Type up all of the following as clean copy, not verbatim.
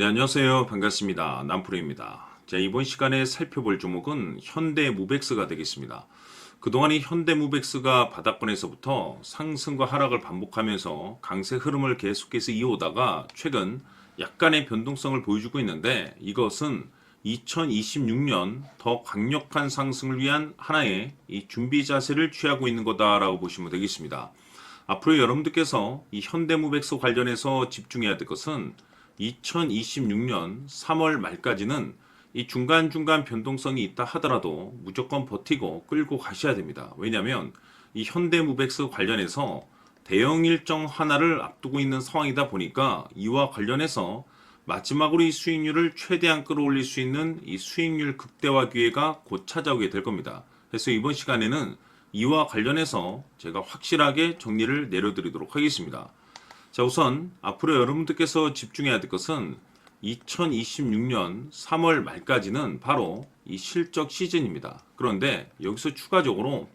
네, 안녕하세요. 반갑습니다. 남프로입니다. 자, 이번 시간에 살펴볼 종목은 현대무백스가 되겠습니다. 그동안 이 현대무백스가 바닥권에서부터 상승과 하락을 반복하면서 강세 흐름을 계속해서 이어오다가 최근 약간의 변동성을 보여주고 있는데, 이것은 2026년 더 강력한 상승을 위한 하나의 이 준비 자세를 취하고 있는 거다라고 보시면 되겠습니다. 앞으로 여러분들께서 이 현대무백스 관련해서 집중해야 될 것은 2026년 3월 말까지는 이 중간중간 변동성이 있다 하더라도 무조건 버티고 끌고 가셔야 됩니다. 왜냐하면 이 현대무백스 관련해서 대형 일정 하나를 앞두고 있는 상황이다 보니까 이와 관련해서 마지막으로 이 수익률을 최대한 끌어올릴 수 있는 이 수익률 극대화 기회가 곧 찾아오게 될 겁니다. 그래서 이번 시간에는 이와 관련해서 제가 확실하게 정리를 내려드리도록 하겠습니다. 자, 우선 앞으로 여러분들께서 집중해야 될 것은 2026년 3월 말까지는 바로 이 실적 시즌입니다. 그런데 여기서 추가적으로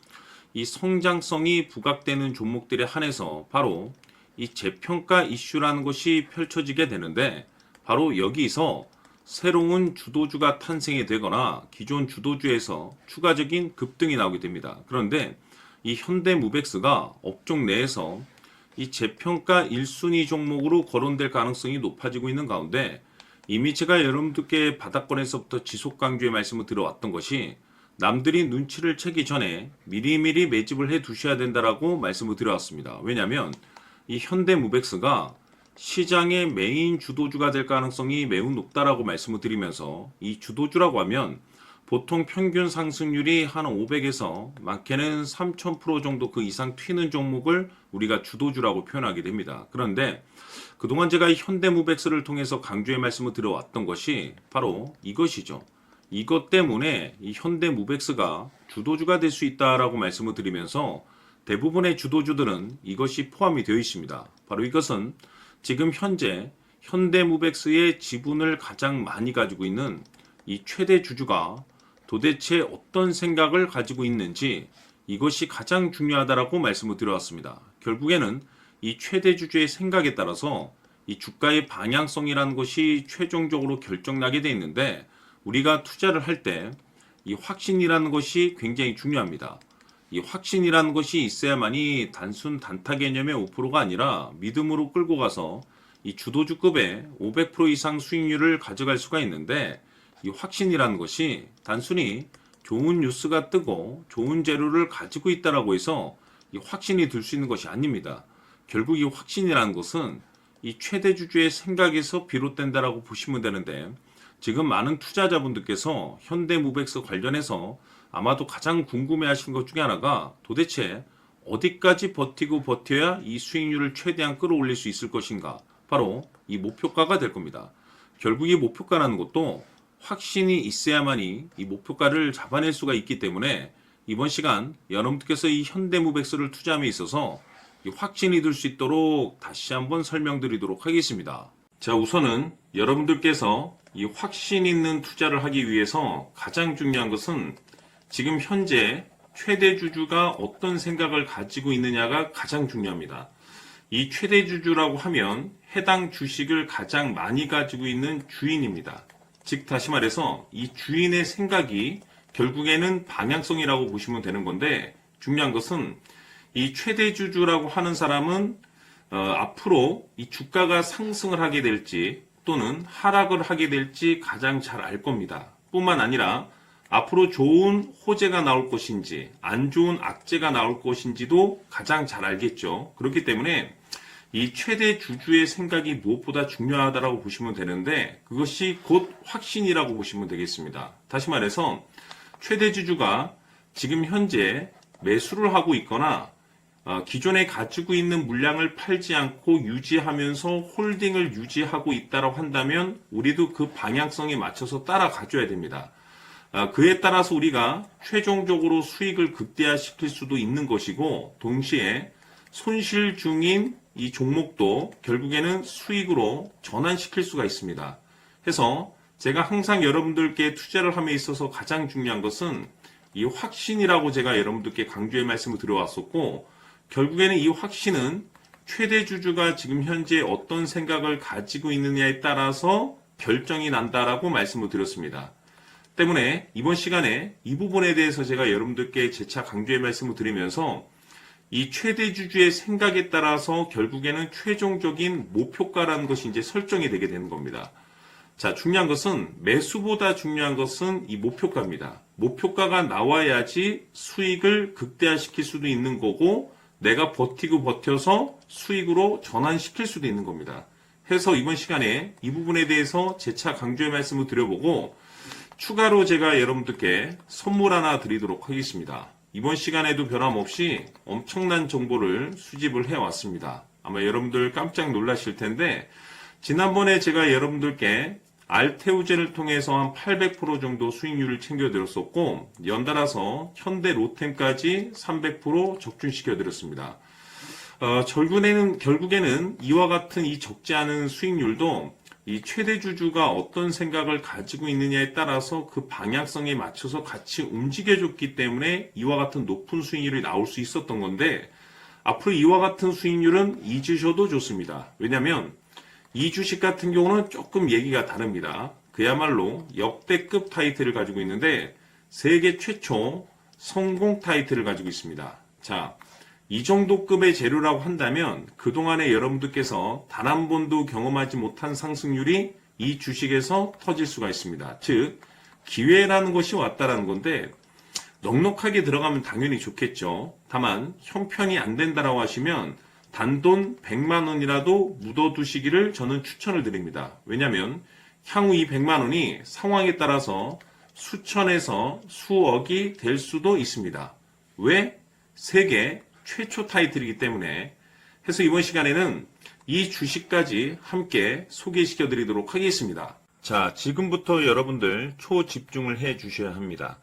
이 성장성이 부각되는 종목들에 한해서 바로 이 재평가 이슈라는 것이 펼쳐지게 되는데, 바로 여기서 새로운 주도주가 탄생이 되거나 기존 주도주에서 추가적인 급등이 나오게 됩니다. 그런데 이 현대무백스가 업종 내에서 이 재평가 1순위 종목으로 거론될 가능성이 높아지고 있는 가운데, 이미 제가 여러분들께 바닥권에서부터 지속 강조의 말씀을 드려왔던 것이 남들이 눈치를 채기 전에 미리미리 매집을 해 두셔야 된다라고 말씀을 드려왔습니다. 왜냐하면 이 현대무백스가 시장의 메인 주도주가 될 가능성이 매우 높다라고 말씀을 드리면서, 이 주도주라고 하면 보통 평균 상승률이 한 500에서 많게는 3000% 정도 그 이상 튀는 종목을 우리가 주도주라고 표현하게 됩니다. 그런데 그동안 제가 이 현대무백스를 통해서 강조의 말씀을 드려왔던 것이 바로 이것이죠. 이것 때문에 이 현대무백스가 주도주가 될 수 있다라고 말씀을 드리면서 대부분의 주도주들은 이것이 포함이 되어 있습니다. 바로 이것은 지금 현재 현대무백스의 지분을 가장 많이 가지고 있는 이 최대 주주가 도대체 어떤 생각을 가지고 있는지, 이것이 가장 중요하다라고 말씀을 드려왔습니다. 결국에는 이 최대 주주의 생각에 따라서 이 주가의 방향성이라는 것이 최종적으로 결정나게 돼 있는데, 우리가 투자를 할 때 이 확신이라는 것이 굉장히 중요합니다. 이 확신이라는 것이 있어야만이 단순 단타 개념의 5%가 아니라 믿음으로 끌고 가서 이 주도주급의 500% 이상 수익률을 가져갈 수가 있는데, 이 확신이라는 것이 단순히 좋은 뉴스가 뜨고 좋은 재료를 가지고 있다라고 해서 이 확신이 들 수 있는 것이 아닙니다. 결국 이 확신이라는 것은 이 최대 주주의 생각에서 비롯된다라고 보시면 되는데, 지금 많은 투자자분들께서 현대무백스 관련해서 아마도 가장 궁금해하시는 것 중에 하나가 도대체 어디까지 버티고 버텨야 이 수익률을 최대한 끌어올릴 수 있을 것인가, 바로 이 목표가가 될 겁니다. 결국 이 목표가라는 것도 확신이 있어야만이 이 목표가를 잡아낼 수가 있기 때문에 이번 시간 여러분들께서 이 현대무백스를 투자함에 있어서 이 확신이 들 수 있도록 다시 한번 설명드리도록 하겠습니다. 자, 우선은 여러분들께서 이 확신 있는 투자를 하기 위해서 가장 중요한 것은 지금 현재 최대 주주가 어떤 생각을 가지고 있느냐가 가장 중요합니다. 이 최대 주주라고 하면 해당 주식을 가장 많이 가지고 있는 주인입니다. 즉 다시 말해서 이 주인의 생각이 결국에는 방향성이라고 보시면 되는 건데, 중요한 것은 이 최대 주주라고 하는 사람은 앞으로 이 주가가 상승을 하게 될지 또는 하락을 하게 될지 가장 잘 알 겁니다. 뿐만 아니라 앞으로 좋은 호재가 나올 것인지 안 좋은 악재가 나올 것인지도 가장 잘 알겠죠. 그렇기 때문에 이 최대 주주의 생각이 무엇보다 중요하다고 보시면 되는데, 그것이 곧 확신이라고 보시면 되겠습니다. 다시 말해서 최대 주주가 지금 현재 매수를 하고 있거나 기존에 가지고 있는 물량을 팔지 않고 유지하면서 홀딩을 유지하고 있다고 한다면 우리도 그 방향성에 맞춰서 따라가줘야 됩니다. 그에 따라서 우리가 최종적으로 수익을 극대화시킬 수도 있는 것이고, 동시에 손실 중인 이 종목도 결국에는 수익으로 전환시킬 수가 있습니다. 해서 제가 항상 여러분들께 투자를 함에 있어서 가장 중요한 것은 이 확신이라고 제가 여러분들께 강조의 말씀을 드려왔었고, 결국에는 이 확신은 최대 주주가 지금 현재 어떤 생각을 가지고 있느냐에 따라서 결정이 난다라고 말씀을 드렸습니다. 때문에 이번 시간에 이 부분에 대해서 제가 여러분들께 재차 강조의 말씀을 드리면서 이 최대 주주의 생각에 따라서 결국에는 최종적인 목표가라는 것이 이제 설정이 되게 되는 겁니다. 자, 중요한 것은 매수보다 중요한 것은 이 목표가입니다. 목표가가 나와야지 수익을 극대화시킬 수도 있는 거고 내가 버티고 버텨서 수익으로 전환시킬 수도 있는 겁니다. 해서 이번 시간에 이 부분에 대해서 재차 강조의 말씀을 드려보고 추가로 제가 여러분들께 선물 하나 드리도록 하겠습니다. 이번 시간에도 변함없이 엄청난 정보를 수집을 해왔습니다. 아마 여러분들 깜짝 놀라실 텐데 지난번에 제가 여러분들께 알테우제를 통해서 한 800% 정도 수익률을 챙겨드렸었고 연달아서 현대 로템까지 300% 적중시켜드렸습니다. 결국에는 이와 같은 이 적지 않은 수익률도 이 최대 주주가 어떤 생각을 가지고 있느냐에 따라서 그 방향성에 맞춰서 같이 움직여줬기 때문에 이와 같은 높은 수익률이 나올 수 있었던 건데 앞으로 이와 같은 수익률은 잊으셔도 좋습니다. 왜냐하면 이 주식 같은 경우는 조금 얘기가 다릅니다. 그야말로 역대급 타이틀을 가지고 있는데 세계 최초 성공 타이틀을 가지고 있습니다. 자, 이 정도 급의 재료라고 한다면 그동안에 여러분들께서 단 한 번도 경험하지 못한 상승률이 이 주식에서 터질 수가 있습니다. 즉 기회라는 것이 왔다라는 건데 넉넉하게 들어가면 당연히 좋겠죠. 다만 형편이 안 된다라고 하시면 단돈 100만 원이라도 묻어두시기를 저는 추천을 드립니다. 왜냐하면 향후 이 100만 원이 상황에 따라서 수천에서 수억이 될 수도 있습니다. 왜? 세계 최초 타이틀이기 때문에 해서 이번 시간에는 이 주식까지 함께 소개시켜 드리도록 하겠습니다. 자, 지금부터 여러분들 초집중을 해 주셔야 합니다.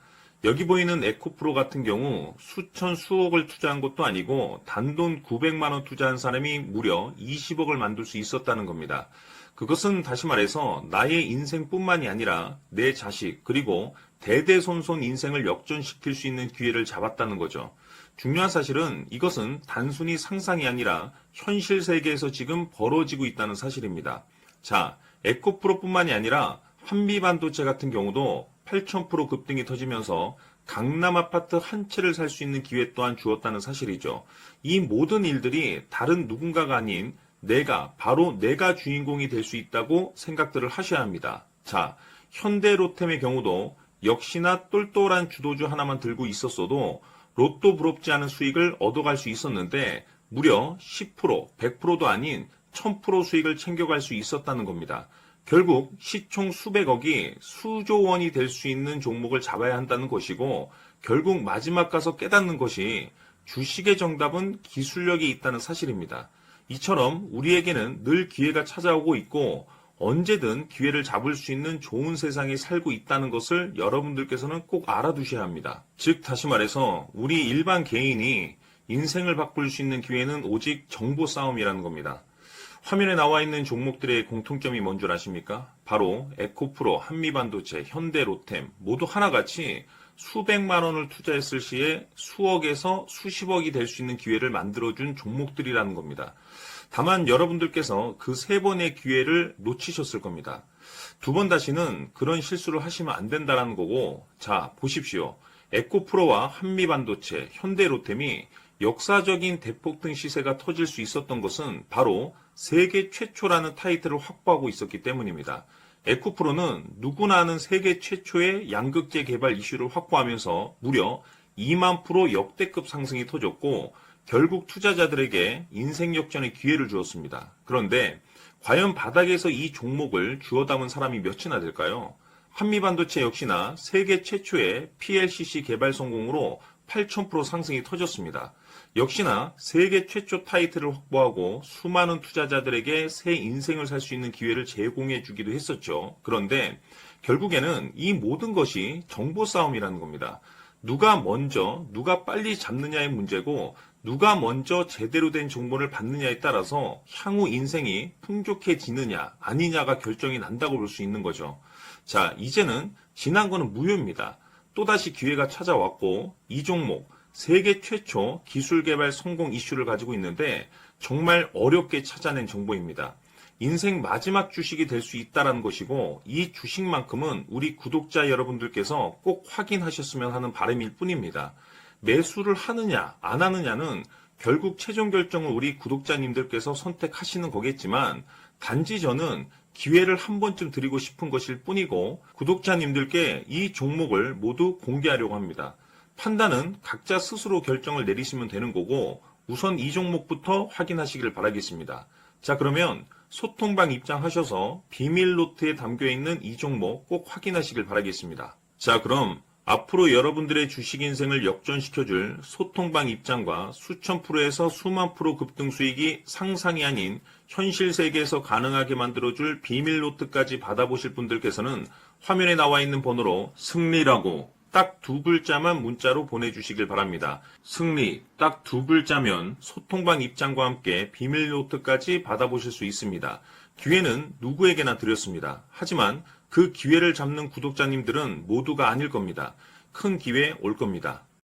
여기 보이는 에코프로 같은 경우 수천 수억을 투자한 것도 아니고 단돈 900만 원 투자한 사람이 무려 20억을 만들 수 있었다는 겁니다. 그것은 다시 말해서 나의 인생뿐만이 아니라 내 자식 그리고 대대손손 인생을 역전시킬 수 있는 기회를 잡았다는 거죠. 중요한 사실은 이것은 단순히 상상이 아니라 현실 세계에서 지금 벌어지고 있다는 사실입니다. 자, 에코프로뿐만이 아니라 한미반도체 같은 경우도 8,000% 급등이 터지면서 강남 아파트 한 채를 살 수 있는 기회 또한 주었다는 사실이죠. 이 모든 일들이 다른 누군가가 아닌 바로 내가 주인공이 될 수 있다고 생각들을 하셔야 합니다. 자, 현대로템의 경우도 역시나 똘똘한 주도주 하나만 들고 있었어도 로또 부럽지 않은 수익을 얻어갈 수 있었는데 무려 10%, 100%도 아닌 1000% 수익을 챙겨갈 수 있었다는 겁니다. 결국 시총 수백억이 수조 원이 될 수 있는 종목을 잡아야 한다는 것이고 결국 마지막 가서 깨닫는 것이 주식의 정답은 기술력이 있다는 사실입니다. 이처럼 우리에게는 늘 기회가 찾아오고 있고 언제든 기회를 잡을 수 있는 좋은 세상에 살고 있다는 것을 여러분들께서는 꼭 알아두셔야 합니다. 즉 다시 말해서 우리 일반 개인이 인생을 바꿀 수 있는 기회는 오직 정보 싸움이라는 겁니다. 화면에 나와 있는 종목들의 공통점이 뭔 줄 아십니까? 바로 에코프로, 한미반도체, 현대로템 모두 하나같이 수백만 원을 투자했을 시에 수억에서 수십억이 될 수 있는 기회를 만들어준 종목들이라는 겁니다. 다만 여러분들께서 그 세 번의 기회를 놓치셨을 겁니다. 두 번 다시는 그런 실수를 하시면 안 된다는 거고, 자, 보십시오. 에코프로와 한미반도체, 현대로템이 역사적인 대폭등 시세가 터질 수 있었던 것은 바로 세계 최초라는 타이틀을 확보하고 있었기 때문입니다. 에코프로는 누구나 아는 세계 최초의 양극재 개발 이슈를 확보하면서 무려 2만 % 역대급 상승이 터졌고 결국 투자자들에게 인생 역전의 기회를 주었습니다. 그런데 과연 바닥에서 이 종목을 주워 담은 사람이 몇이나 될까요? 한미반도체 역시나 세계 최초의 PLCC 개발 성공으로 8,000% 상승이 터졌습니다. 역시나 세계 최초 타이틀을 확보하고 수많은 투자자들에게 새 인생을 살 수 있는 기회를 제공해 주기도 했었죠. 그런데 결국에는 이 모든 것이 정보 싸움이라는 겁니다. 누가 먼저, 누가 빨리 잡느냐의 문제고 누가 먼저 제대로 된 정보를 받느냐에 따라서 향후 인생이 풍족해지느냐 아니냐가 결정이 난다고 볼 수 있는 거죠. 자, 이제는 지난 거는 무효입니다. 또다시 기회가 찾아왔고 이 종목 세계 최초 기술 개발 성공 이슈를 가지고 있는데 정말 어렵게 찾아낸 정보입니다. 인생 마지막 주식이 될 수 있다는 것이고 이 주식만큼은 우리 구독자 여러분들께서 꼭 확인하셨으면 하는 바람일 뿐입니다. 매수를 하느냐 안 하느냐는 결국 최종 결정을 우리 구독자님들께서 선택하시는 거겠지만 단지 저는 기회를 한 번쯤 드리고 싶은 것일 뿐이고 구독자님들께 이 종목을 모두 공개하려고 합니다. 판단은 각자 스스로 결정을 내리시면 되는 거고 우선 이 종목부터 확인하시길 바라겠습니다. 자, 그러면 소통방 입장하셔서 비밀 노트에 담겨있는 이 종목 꼭 확인하시길 바라겠습니다. 자, 그럼 앞으로 여러분들의 주식 인생을 역전시켜줄 소통방 입장과 수천 프로에서 수만 프로 급등 수익이 상상이 아닌 현실 세계에서 가능하게 만들어줄 비밀 노트까지 받아보실 분들께서는 화면에 나와 있는 번호로 승리라고 딱 두 글자만 문자로 보내주시길 바랍니다. 승리 딱 두 글자면 소통방 입장과 함께 비밀 노트까지 받아보실 수 있습니다. 기회는 누구에게나 드렸습니다. 하지만 그 기회를 잡는 구독자님들은 모두가 아닐 겁니다. 큰 기회 올 겁니다.